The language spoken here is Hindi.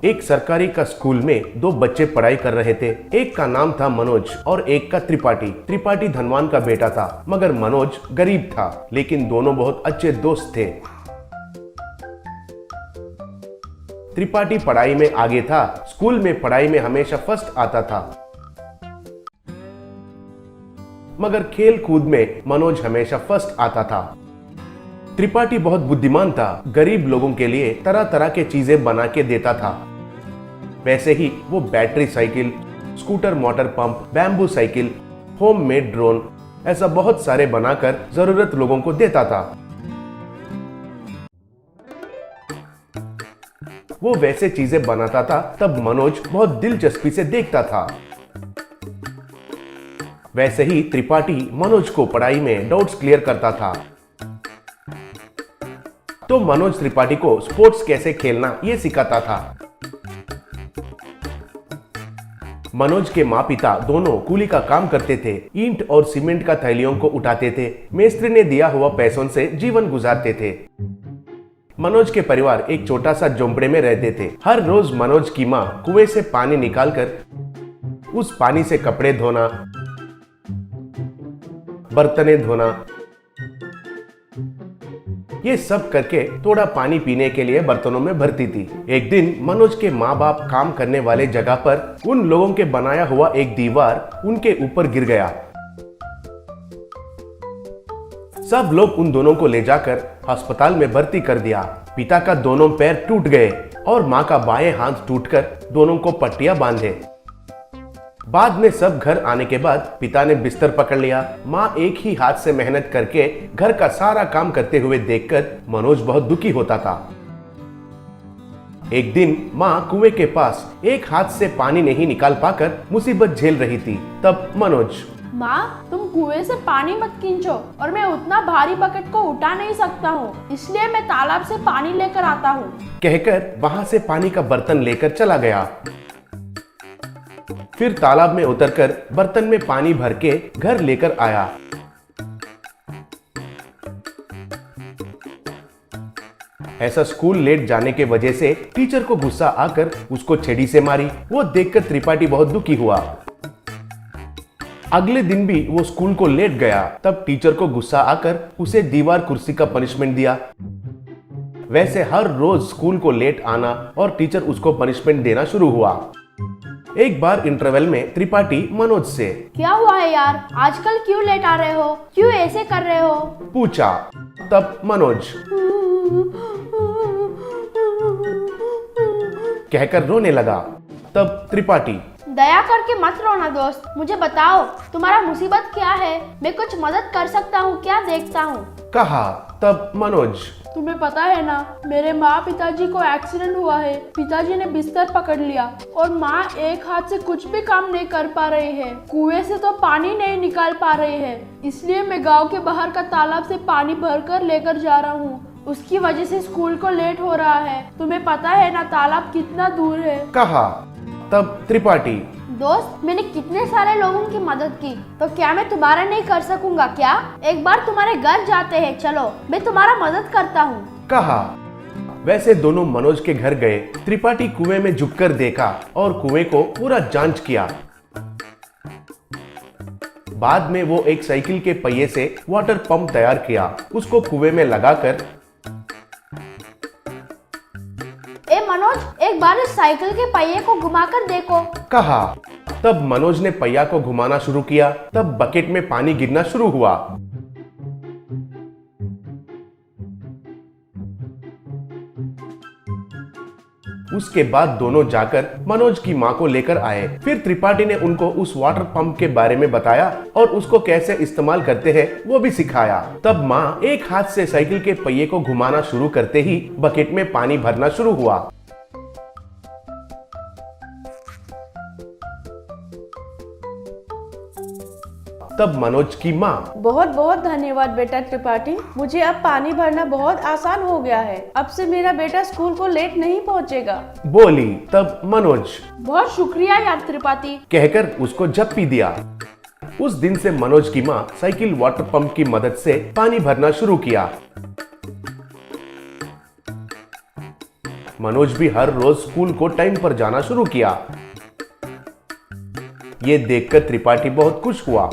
एक सरकारी का स्कूल में दो बच्चे पढ़ाई कर रहे थे। एक का नाम था मनोज और एक का त्रिपाठी। त्रिपाठी धनवान का बेटा था, मगर मनोज गरीब था, लेकिन दोनों बहुत अच्छे दोस्त थे। त्रिपाठी पढ़ाई में आगे था। स्कूल में पढ़ाई में हमेशा फर्स्ट आता था, मगर खेल कूद में मनोज हमेशा फर्स्ट आता था। त्रिपाठी बहुत बुद्धिमान था। गरीब लोगों के लिए तरह तरह के चीजें बना के देता था। वैसे ही वो battery cycle, scooter motor pump, bamboo cycle, homemade drone, ऐसा बहुत सारे बनाकर जरूरत लोगों को देता था। वो वैसे चीजें बनाता था, तब मनोज बहुत दिलचस्पी से देखता था। वैसे ही त्रिपाठी मनोज को पढ़ाई में डाउट्स क्लियर करता था। तो मनोज त्रिपाठी को स्पोर्ट्स कैसे खेलना ये सिखाता था। मनोज के माँ पिता दोनों कूली का काम करते थे। ईंट और सीमेंट का थैलियों को उठाते थे। मेस्त्री ने दिया हुआ पैसों से जीवन गुजारते थे। मनोज के परिवार एक छोटा सा झोंपड़े में रहते थे। हर रोज मनोज की माँ कुएं से पानी निकालकर उस पानी से कपड़े धोना, बर्तनें धोना, ये सब करके थोड़ा पानी पीने के लिए बर्तनों में भरती थी। एक दिन मनोज के माँ बाप काम करने वाले जगह पर उन लोगों के बनाया हुआ एक दीवार उनके ऊपर गिर गया। सब लोग उन दोनों को ले जाकर अस्पताल में भर्ती कर दिया। पिता का दोनों पैर टूट गए और माँ का बाएं हाथ टूटकर दोनों को पट्टियां बांधे। बाद में सब घर आने के बाद पिता ने बिस्तर पकड़ लिया। माँ एक ही हाथ से मेहनत करके घर का सारा काम करते हुए देखकर मनोज बहुत दुखी होता था। एक दिन माँ कुएं के पास एक हाथ से पानी नहीं निकाल पाकर मुसीबत झेल रही थी। तब मनोज, माँ, तुम कुएं से पानी मत खींचो, और मैं उतना भारी बकेट को उठा नहीं सकता हूँ, इसलिए मैं तालाब से पानी लेकर आता हूँ, कहकर वहां से पानी का बर्तन लेकर चला गया। फिर तालाब में उतरकर बर्तन में पानी भर के घर लेकर आया। ऐसा स्कूल लेट जाने के वजह से टीचर को गुस्सा आकर उसको छड़ी से मारी। वो देखकर त्रिपाठी बहुत दुखी हुआ। अगले दिन भी वो स्कूल को लेट गया। तब टीचर को गुस्सा आकर उसे दीवार कुर्सी का पनिशमेंट दिया। वैसे हर रोज स्कूल को लेट आना और टीचर उसको पनिशमेंट देना शुरू हुआ। एक बार इंटरवल में त्रिपाठी मनोज से, क्या हुआ है यार, आजकल क्यों लेट आ रहे हो, क्यों ऐसे कर रहे हो, पूछा। तब मनोज कहकर रोने लगा। तब त्रिपाठी, दया करके मत रोना दोस्त, मुझे बताओ तुम्हारा मुसीबत क्या है, मैं कुछ मदद कर सकता हूँ क्या, देखता हूँ, कहा। तब मनोज, तुम्हें पता है ना, मेरे माँ पिताजी को एक्सीडेंट हुआ है। पिताजी ने बिस्तर पकड़ लिया और माँ एक हाथ से कुछ भी काम नहीं कर पा रही है। कुएं से तो पानी नहीं निकाल पा रही है, इसलिए मैं गांव के बाहर का तालाब से पानी भरकर लेकर जा रहा हूँ। उसकी वजह से स्कूल को लेट हो रहा है। तुम्हें पता है ना तालाब कितना दूर है, कहा। तब त्रिपाठी, दोस्त, मैंने कितने सारे लोगों की मदद की, तो क्या मैं तुम्हारा नहीं कर सकूंगा क्या? एक बार तुम्हारे घर जाते हैं, चलो मैं तुम्हारा मदद करता हूँ, कहा। वैसे दोनों मनोज के घर गए। त्रिपाठी कुएं में झुककर देखा और कुएं को पूरा जांच किया। बाद में वो एक साइकिल के पहिए से वाटर पंप तैयार किया। उसको कुएं में लगाकर, ए मनोज, एक बार इस साइकिल के पहिए को घुमाकर देखो, कहा। तब मनोज ने पहिया को घुमाना शुरू किया। तब बकेट में पानी गिरना शुरू हुआ। उसके बाद दोनों जाकर मनोज की मां को लेकर आए। फिर त्रिपाठी ने उनको उस वाटर पंप के बारे में बताया और उसको कैसे इस्तेमाल करते हैं वो भी सिखाया। तब मां एक हाथ से साइकिल के पहिए को घुमाना शुरू करते ही बकेट में पानी भरना शुरू हुआ। तब मनोज की माँ, बहुत बहुत धन्यवाद बेटा त्रिपाठी, मुझे अब पानी भरना बहुत आसान हो गया है। अब से मेरा बेटा स्कूल को लेट नहीं पहुँचेगा, बोली। तब मनोज, बहुत शुक्रिया यार त्रिपाठी, कहकर उसको झप्पी दिया। उस दिन से मनोज की माँ साइकिल वाटर पंप की मदद से पानी भरना शुरू किया। मनोज भी हर रोज स्कूल को टाइम पर जाना शुरू किया। ये देखकर त्रिपाठी बहुत खुश हुआ